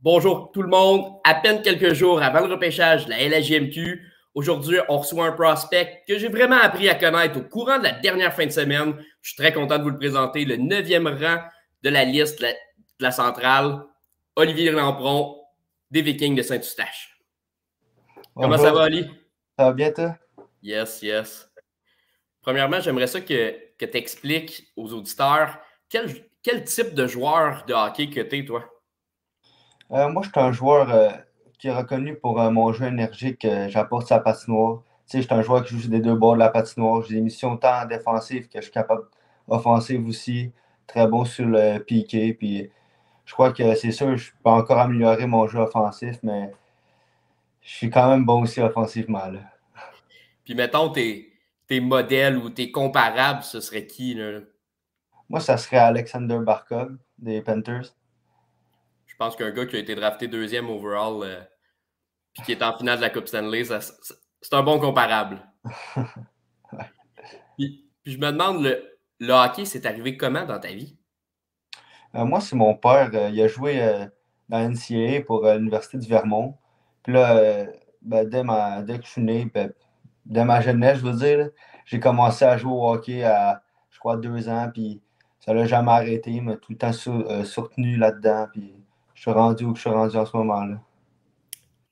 Bonjour tout le monde. À peine quelques jours avant le repêchage de la LHJMQ, aujourd'hui, on reçoit un prospect que j'ai vraiment appris à connaître au courant de la dernière fin de semaine. Je suis très content de vous le présenter, le 9e rang de la liste de la centrale, Olivier Lampron, des Vikings de Saint-Eustache. Comment ça va, Oli? Ça va bien, toi? Yes, yes. Premièrement, j'aimerais ça que tu expliques aux auditeurs quel type de joueur de hockey que tu es, toi? Moi, je suis un joueur qui est reconnu pour mon jeu énergique. J'apporte sa patinoire. Tu sais, je suis un joueur qui joue sur les deux bords de la patinoire. J'ai des missions tant défensives que je suis capable offensive aussi. Très bon sur le piqué. Puis je crois que c'est sûr, je peux encore améliorer mon jeu offensif, mais je suis quand même bon aussi offensivement, là. Puis mettons, tes modèles ou tes comparables, ce serait qui, là? Moi, ça serait Alexander Barkov des Panthers. Je pense qu'un gars qui a été drafté 2e overall puis qui est en finale de la Coupe Stanley, c'est un bon comparable. Ouais. Puis je me demande, le hockey, c'est arrivé comment dans ta vie? Moi, c'est mon père. Il a joué dans la NCAA pour l'Université du Vermont. Puis là, dès que je suis né, dès ma jeunesse, je veux dire, là, j'ai commencé à jouer au hockey à, je crois, 2 ans. Puis ça l'a jamais arrêté. Il m'a tout le temps soutenu là-dedans. Puis je suis rendu où je suis rendu en ce moment-là.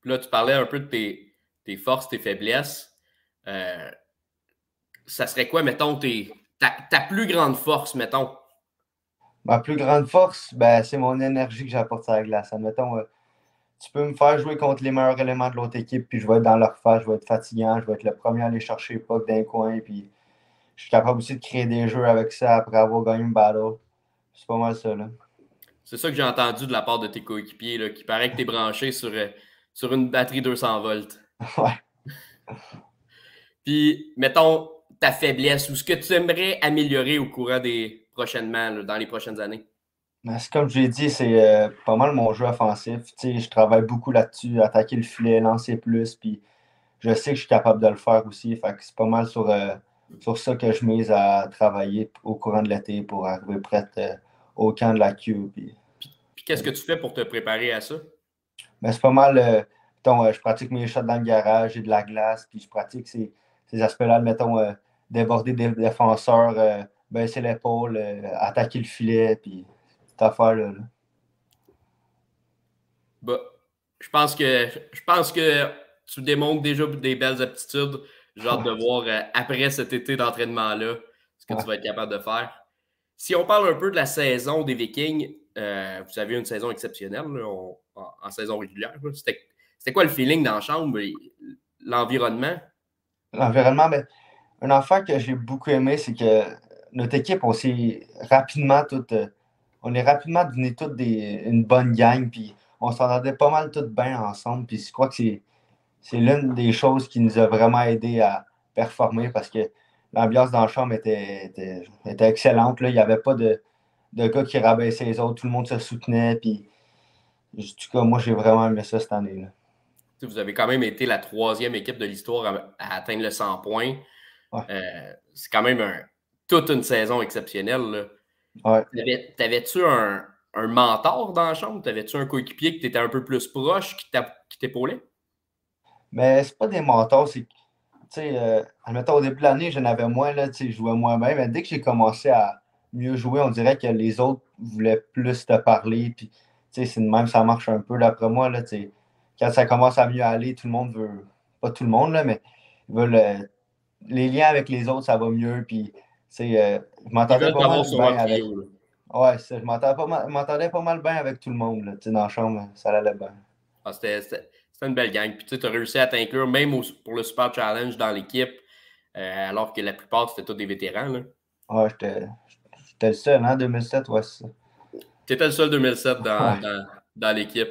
Puis là, tu parlais un peu de tes forces, tes faiblesses. Ça serait quoi, mettons, ta plus grande force, mettons? Ma plus grande force, c'est mon énergie que j'apporte sur la glace. Admettons, tu peux me faire jouer contre les meilleurs éléments de l'autre équipe, puis je vais être dans leur face, je vais être fatigant, je vais être le premier à aller chercher les pucks d'un coin, puis je suis capable aussi de créer des jeux avec ça après avoir gagné une battle. C'est pas mal ça, là. C'est ça que j'ai entendu de la part de tes coéquipiers, là, qui paraît que tu es branché sur une batterie 200 volts. Ouais. Puis, mettons, ta faiblesse ou ce que tu aimerais améliorer au courant prochainement, là, dans les prochaines années. C'est comme je l'ai dit, c'est pas mal mon jeu offensif. Tu sais, je travaille beaucoup là-dessus, attaquer le filet, lancer plus, puis je sais que je suis capable de le faire aussi. Fait que c'est pas mal sur ça que je mise à travailler au courant de l'été pour arriver prête au camp de la Q. Puis qu'est-ce que tu fais pour te préparer à ça? C'est pas mal, je pratique mes shots dans le garage, j'ai de la glace, puis je pratique ces aspects-là, mettons, déborder des défenseurs, baisser l'épaule, attaquer le filet, puis cette affaire-là. Là. Bah, je pense que tu démontres déjà des belles aptitudes. J'ai hâte de voir après cet été d'entraînement-là ce que tu vas être capable de faire. Si on parle un peu de la saison des Vikings, vous avez une saison exceptionnelle là, en saison régulière. C'était quoi le feeling dans la chambre, l'environnement? L'environnement, un affaire que j'ai beaucoup aimé, c'est que notre équipe, on est rapidement devenus toutes une bonne gang, puis on s'entendait pas mal toutes bien ensemble, puis je crois que c'est l'une des choses qui nous a vraiment aidé à performer parce que l'ambiance dans la chambre était excellente. Là. Il n'y avait pas de gars qui rabaissaient les autres. Tout le monde se soutenait. Puis, en tout cas, moi, j'ai vraiment aimé ça cette année. Là. Vous avez quand même été la 3e équipe de l'histoire à atteindre le 100 points. Ouais. C'est quand même toute une saison exceptionnelle. Là. Ouais. T'avais-tu un mentor dans la chambre? T'avais-tu un coéquipier qui t'était un peu plus proche, qui t'épaulait? Mais c'est pas des mentors, c'est admettons, au début de l'année, j'en avais moins, là, je jouais moins bien, mais dès que j'ai commencé à mieux jouer, on dirait que les autres voulaient plus te parler, puis c'est de même, ça marche un peu, d'après moi, là, quand ça commence à mieux aller, tout le monde veut, pas tout le monde, là, mais ils veulent, les liens avec les autres, ça va mieux, puis je m'entendais pas mal bien avec... Ouais, je m'entendais pas mal bien avec tout le monde, là, dans la chambre, ça allait bien. Ah, c'était une belle gang. Puis tu as réussi à t'inclure même pour le Super Challenge dans l'équipe, alors que la plupart, c'était tous des vétérans. Là. Ouais, j'étais le seul, hein, 2007, ouais, c'est ça. Tu étais le seul 2007 dans l'équipe.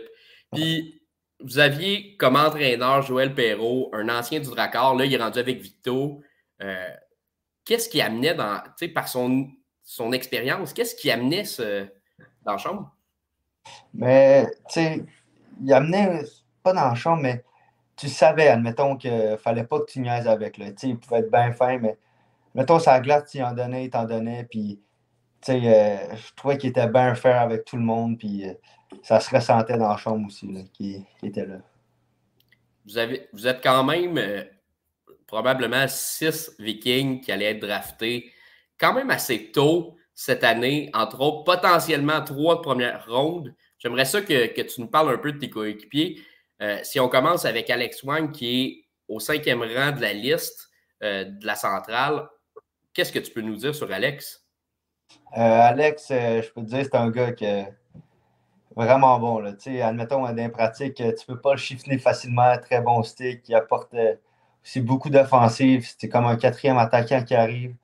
Puis, vous aviez comme entraîneur Joël Perreault, un ancien du Drakkar. Là, il est rendu avec Victo. qu'est-ce qui amenait par son expérience, qu'est-ce qui amenait dans la chambre? Mais, tu sais, il amenait, pas dans la chambre, mais tu savais, admettons, qu'il fallait pas que tu niaises avec. Là. Tu sais, il pouvait être bien fin, mais mettons, sa glace, tu en donnais, il t'en donnait. Puis, tu sais, je trouvais qu'il était bien fair avec tout le monde. Puis, ça se ressentait dans la chambre aussi, là, qu'il était là. Vous êtes quand même probablement 6 Vikings qui allaient être draftés quand même assez tôt cette année, entre autres, potentiellement 3 de première ronde. J'aimerais ça que tu nous parles un peu de tes coéquipiers. Si on commence avec Alex Wang, qui est au 5e rang de la liste de la centrale, qu'est-ce que tu peux nous dire sur Alex? Alex, je peux te dire, c'est un gars qui est vraiment bon. Là. Admettons, dans les pratiques, tu peux pas le chiffrer facilement. Très bon stick. Il apporte aussi beaucoup d'offensives. C'est comme un 4e attaquant qui arrive.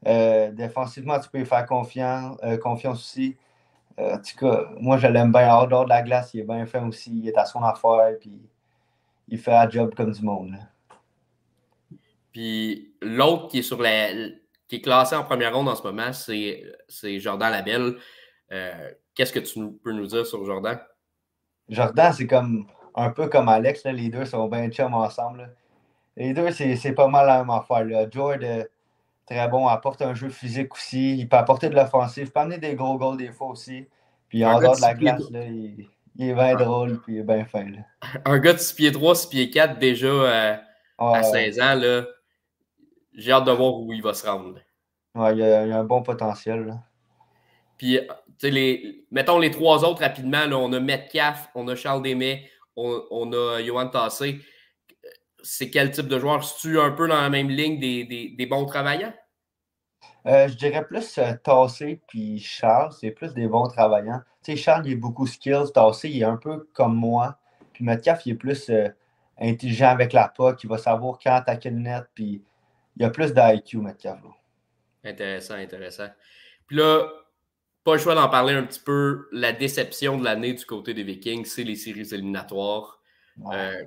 Défensivement, tu peux lui faire confiance aussi. En tout cas, moi, je l'aime bien. En dehors de la glace, il est bien fait aussi. Il est à son affaire. Puis il fait un job comme du monde. Là. Puis l'autre qui est classé en première ronde en ce moment, c'est Jordan Labelle. Qu'est-ce que tu peux nous dire sur Jordan? Jordan, c'est comme un peu comme Alex. Là. Les deux sont bien chums ensemble. Là. Les deux, c'est pas mal la même affaire. Là. Jord, très bon, apporte un jeu physique aussi. Il peut apporter de l'offensive. Il peut amener des gros goals des fois aussi. Puis Un en gars de dehors de 6 la pieds, glace, là, il est bien drôle. Puis il est bien fin. Là. un gars de 6 pieds 3, 6 pieds 4 déjà à Ouais, 16 ans. Là, j'ai hâte de voir où il va se rendre. ouais, il a un bon potentiel. Là. Puis, mettons les 3 autres rapidement. Là, on a Metcalf, on a Charles Desmais, on a Johan Tassé. C'est quel type de joueur? Es-tu un peu dans la même ligne des bons travaillants? Je dirais plus Tassé puis Charles, c'est plus des bons travaillants. Tu sais, Charles, il est beaucoup skills. Tassé, il est un peu comme moi. Puis Metcalf, il est plus intelligent avec la puck. Il va savoir quand attaquer le net. Puis il a plus d'IQ, Metcalf. Là. Intéressant, intéressant. Puis là, pas le choix d'en parler un petit peu. La déception de l'année du côté des Vikings, c'est les séries éliminatoires. Ouais. Euh,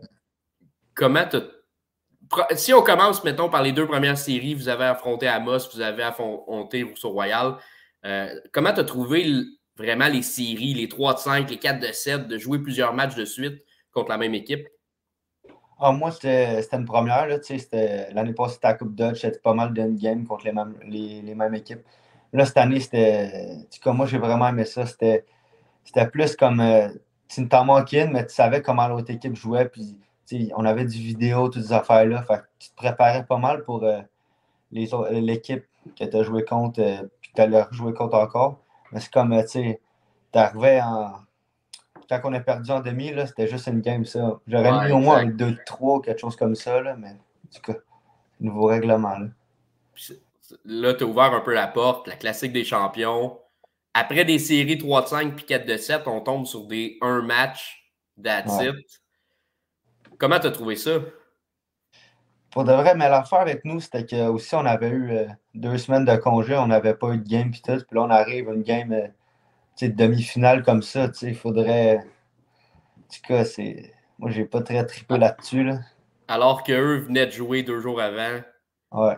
comment Si on commence, mettons, par les 2 premières séries, vous avez affronté Amos, vous avez affronté Rousseau-Royal. Comment tu as trouvé vraiment les séries, les 3 de 5, les 4 de 7, de jouer plusieurs matchs de suite contre la même équipe? Ah, moi, c'était une première. Là, l'année passée, c'était la Coupe Dodge. C'était pas mal d'endgame contre les mêmes équipes. Là, cette année, c'était. En tout cas, moi, j'ai vraiment aimé ça. C'était plus comme. Tu t'en manquais une, mais tu savais comment l'autre équipe jouait. Puis, on avait du vidéo, toutes ces affaires-là. Fait que tu te préparais pas mal pour l'équipe que tu as joué contre, puis que tu allais rejouer contre encore. Mais c'est comme, tu sais, t'arrivais en. Quand on a perdu en demi, là, c'était juste une game, ça. J'aurais mis Ouais, au moins un exact. 2-3, quelque chose comme ça, là, mais en tout cas, nouveau règlement. Là. Là, tu as ouvert un peu la porte, la classique des champions. Après des séries 3 de 5 puis 4 de 7, on tombe sur des 1 match, that's Ouais. it. Comment tu as trouvé ça? Pour de vrai, mais l'affaire avec nous, c'était que aussi on avait eu 2 semaines de congé, on n'avait pas eu de game puis tout. Puis là, on arrive à une game de demi-finale comme ça. Il faudrait. En tout cas, c'est. Moi, j'ai pas très trippé là-dessus. Là. Alors qu'eux venaient de jouer 2 jours avant Ouais.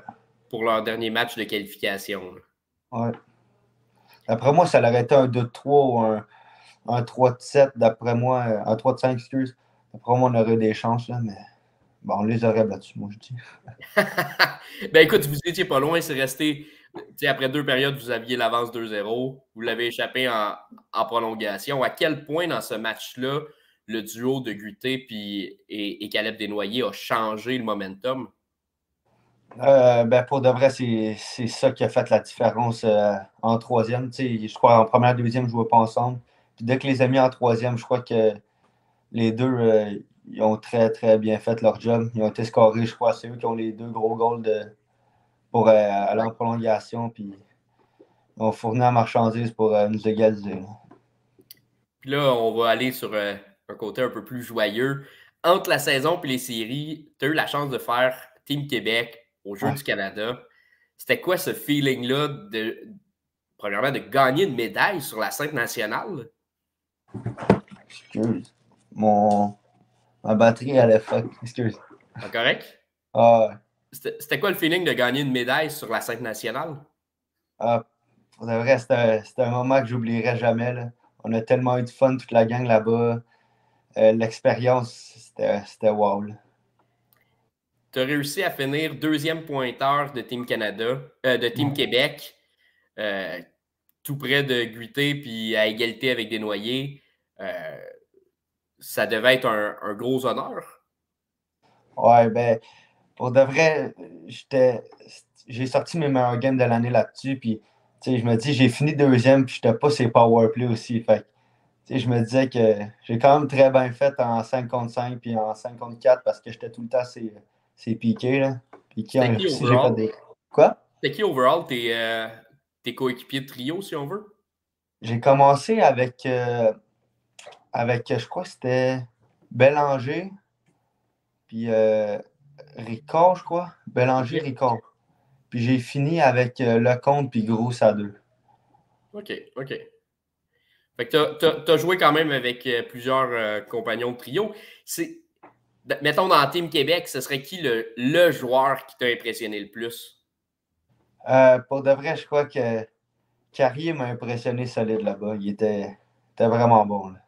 pour leur dernier match de qualification. Ouais. Après moi, ça aurait été un 2-3 ou un 3-7, d'après moi, un 3-5, excuse. D'après moi, on aurait des chances, là, mais bon, on les aurait battus, moi, je dis. Ben écoute, vous étiez pas loin, c'est resté. Après 2 périodes, vous aviez l'avance 2-0. Vous l'avez échappé en prolongation. À quel point dans ce match-là, le duo de Guité et Caleb Desnoyers a changé le momentum? Ben, pour de vrai, c'est ça qui a fait la différence en troisième. Je crois en première, deuxième, je ne jouais pas ensemble. Puis dès que les amis en troisième, je crois que les deux, ils ont très, très bien fait leur job. Ils ont été scorés, je crois. C'est eux qui ont les 2 gros goals pour aller en prolongation. Puis ils ont fourni la marchandise pour nous égaliser. Là. Puis là, on va aller sur un côté un peu plus joyeux. Entre la saison et les séries, tu as eu la chance de faire Team Québec aux Jeux Ouais. du Canada. C'était quoi ce feeling-là premièrement, de gagner une médaille sur la scène nationale? Excuse. Ma batterie, elle est fuck. Excuse. Pas correct? Ah, ouais. C'était quoi le feeling de gagner une médaille sur la scène nationale? Ah, pour de vrai, c'était un moment que j'oublierai jamais, là. On a tellement eu de fun, toute la gang là-bas. L'expérience, c'était wow, là. Tu as réussi à finir deuxième pointeur de Team Canada, de Team Québec, euh, tout près de Guité, puis à égalité avec Desnoyers. Ça devait être un gros honneur. Ouais, ben, pour de vrai, j'ai sorti mes meilleurs games de l'année là-dessus. Puis, tu sais, je me dis, j'ai fini deuxième, puis j'étais pas sur powerplay aussi. Fait que, tu sais, je me disais que j'ai quand même très bien fait en 5 contre 5 puis en 5 contre 4 parce que j'étais tout le temps c'est piqué, là. Piqué C'était qui aussi, j'ai fait overall? des. Quoi? C'était qui overall tes coéquipiers de trio, si on veut? J'ai commencé avec, je crois que c'était Bélanger, puis Ricard, je crois. Bélanger, OK. Ricard. Puis j'ai fini avec Lecomte puis Gros à deux. OK. OK. Fait que tu as joué quand même avec plusieurs compagnons de trio. Mettons dans Team Québec, ce serait qui le joueur qui t'a impressionné le plus? Pour de vrai, je crois que Carrier m'a impressionné solide là-bas. Il était vraiment bon, là.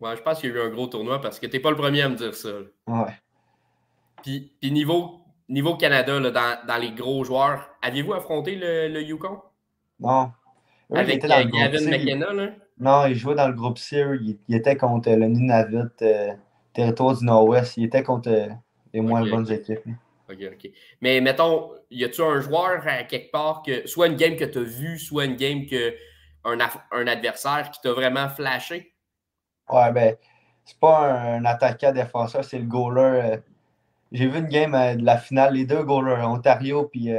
Ouais, je pense qu'il y a eu un gros tournoi parce que t'es pas le premier à me dire ça, là. Ouais. Puis niveau Canada, là, dans les gros joueurs, aviez-vous affronté le Yukon? Non. Eux, ils Avec étaient dans le groupe Gavin C. McKenna, là? Non, ils jouaient dans le groupe C. Eux, ils étaient contre le Nunavut, territoire du Nord-Ouest. Ils étaient contre les OK, moins bonnes OK. équipes, là. OK, OK. Mais mettons, y a-tu un joueur à quelque part que, soit une game que tu as vue, soit une game que un adversaire qui t'a vraiment flashé? Ouais, ben, c'est pas un attaquant défenseur, c'est le goaler. J'ai vu une game de la finale, les deux goalers, Ontario puis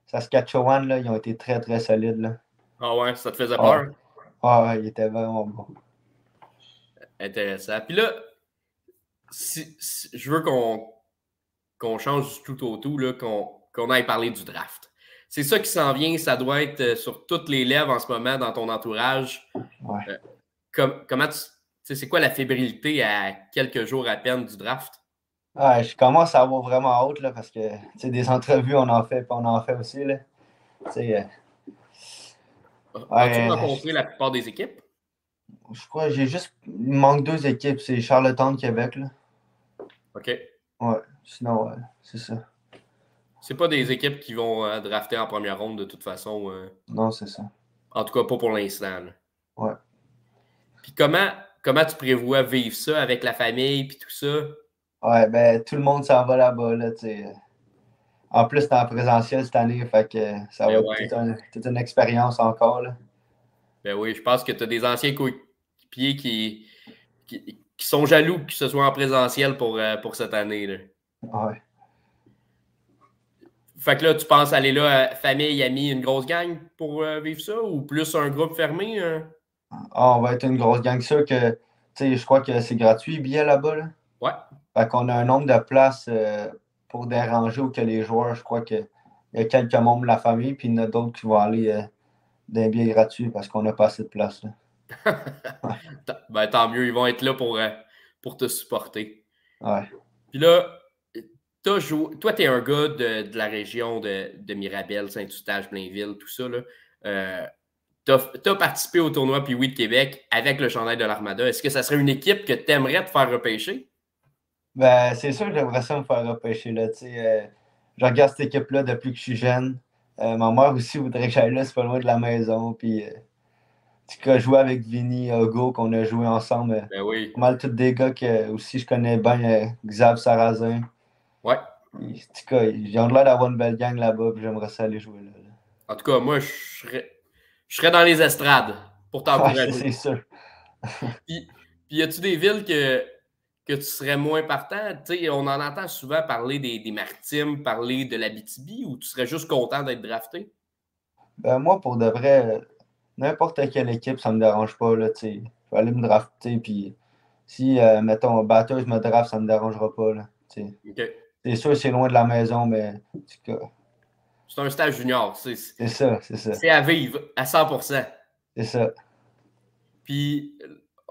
Saskatchewan, là, ils ont été très, très solides, là. Ah ouais, ça te faisait Ouais, peur? ouais, ils étaient vraiment bons. Intéressant. Puis là, si je veux qu'on change du tout au tout, là, qu'on aille parler du draft. C'est ça qui s'en vient, ça doit être sur toutes les lèvres en ce moment dans ton entourage. Ouais. Euh, comment tu sais, c'est quoi la fébrilité à quelques jours à peine du draft? Ouais, je commence à avoir vraiment hâte, là, parce que, tu sais, des entrevues, on en fait, puis on en fait aussi, là. Tu sais, As-tu ouais, rencontré la plupart des équipes? je crois que il me manque deux équipes, c'est Charlottetown, Québec, là. OK. Ouais, sinon, ouais, c'est ça. C'est pas des équipes qui vont drafter en première ronde de toute façon. Non, c'est ça. En tout cas, pas pour l'instant, là. Ouais. Puis comment tu prévois vivre ça avec la famille puis tout ça? Ouais, ben, tout le monde s'en va là-bas, là, tu sais. En plus, c'est en présentiel cette année, fait que ça Ben va être ouais. toute une expérience encore, là. Ben oui, je pense que tu as des anciens coéquipiers qui sont jaloux que ce soit en présentiel pour cette année, là. Ouais. Fait que là, tu penses aller là, famille, amis, une grosse gang pour vivre ça ou plus un groupe fermé? Ah, on va être une grosse gang. Sûr que, tu sais, je crois que c'est gratuit, les billets là-bas, là. Ouais. Fait qu'on a un nombre de places pour déranger ou que les joueurs, je crois qu'il y a quelques membres de la famille, puis il y en a d'autres qui vont aller d'un billet gratuit parce qu'on n'a pas assez de place, là. Ouais. Ben, tant mieux, ils vont être là pour te supporter. Ouais. Puis là, toi, tu es un gars de la région de Mirabel, Saint-Eustache, Blainville, tout ça, là. Tu as participé au tournoi puis oui de Québec avec le chandail de l'Armada. Est-ce que ça serait une équipe que tu aimerais te faire repêcher? Ben, c'est sûr que j'aimerais ça me faire repêcher, là. Tu sais, je regarde cette équipe-là depuis que je suis jeune. Ma mère aussi voudrait que j'aille là, c'est pas loin de la maison. Puis, tu sais, jouer avec Vinny, Hugo, qu'on a joué ensemble. Ben oui. Pas mal tous des gars que aussi je connais bien, Xav Sarrazin. Ouais. En tout cas, ils ont l'air d'avoir une belle gang là-bas, puis j'aimerais ça aller jouer là, là. En tout cas, moi, je serais dans les estrades pour Ouais, ça, t'encourager. c'est sûr. Puis y a-tu des villes que tu serais moins partant? Tu sais, on en entend souvent parler des Maritimes, parler de l'Abitibi, ou tu serais juste content d'être drafté? Ben, moi, pour de vrai, n'importe quelle équipe, ça me dérange pas, là, tu sais. Je vais aller me drafter, puis si, mettons, batteuse me draft, ça me dérangera pas, là, tu sais. OK. C'est sûr, c'est loin de la maison, mais en tout cas, C'est un stage junior. c'est ça, c'est ça, C'est à vivre à 100%. c'est ça. Puis,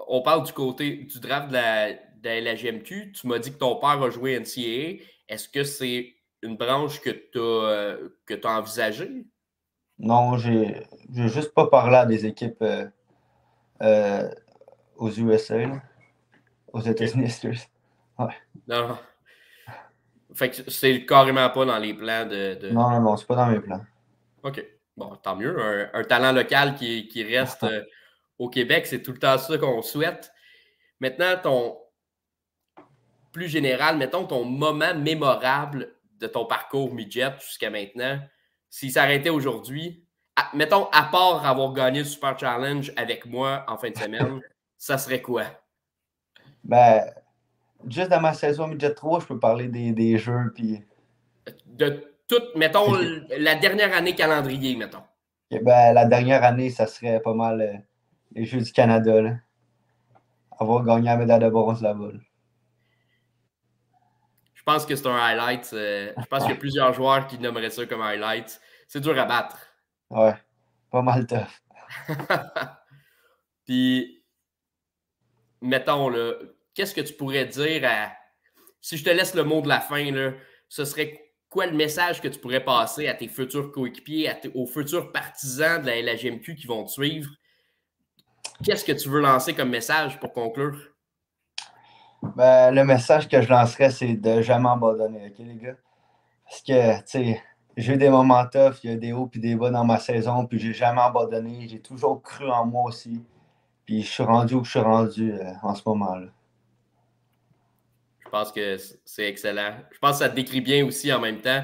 on parle du côté du draft de la LHMQ. Tu m'as dit que ton père a joué NCAA. Est-ce que c'est une branche que tu as envisagée? Non, j'ai juste pas parlé à des équipes euh, aux USA, là. Aux OK. États-Unis, excuse. Ouais. Non. Fait que c'est carrément pas dans les plans de... Non, non, non, c'est pas dans mes plans. OK. Bon, tant mieux. Un talent local qui reste au Québec, c'est tout le temps ça qu'on souhaite. Maintenant, ton plus général, mettons ton moment mémorable de ton parcours midget jusqu'à maintenant, s'il s'arrêtait aujourd'hui, mettons, à part avoir gagné le Super Challenge avec moi en fin de semaine, ça serait quoi? Ben, juste dans ma saison midget 3, je peux parler des jeux, puis De toute, mettons, ok. la dernière année calendrier, mettons. Ok, ben, la dernière année, ça serait pas mal les Jeux du Canada, là. Avoir gagné la médaille de bronze là-bas, là. Je pense que c'est un highlight. Je pense qu'il y a plusieurs joueurs qui nommeraient ça comme highlight. C'est dur à battre. Ouais, pas mal tough. Puis, mettons, là, qu'est-ce que tu pourrais dire à. Si je te laisse le mot de la fin, là, ce serait quoi le message que tu pourrais passer à tes futurs coéquipiers, aux futurs partisans de la LHMQ qui vont te suivre? Qu'est-ce que tu veux lancer comme message pour conclure? Ben, le message que je lancerais, c'est de jamais abandonner, OK, les gars? Parce que, tu sais, j'ai eu des moments tough, il y a des hauts puis des bas dans ma saison, puis j'ai jamais abandonné. J'ai toujours cru en moi aussi. Puis je suis rendu où je suis rendu en ce moment-là. Je pense que c'est excellent. Je pense que ça te décrit bien aussi en même temps.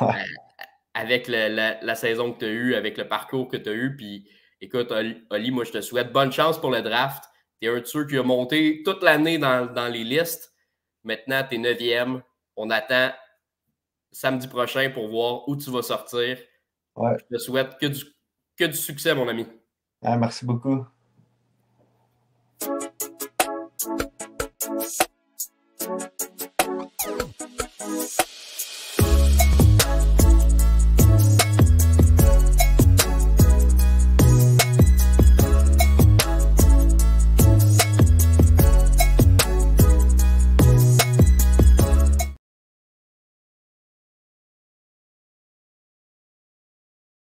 Ouais, Euh, avec la saison que tu as eue, avec le parcours que tu as eu. Puis écoute, Oli, moi, je te souhaite bonne chance pour le draft. Tu es un de ceux qui a monté toute l'année dans les listes. Maintenant, tu es 9e. On attend samedi prochain pour voir où tu vas sortir. ouais. Je te souhaite que du succès, mon ami. Ouais, merci beaucoup.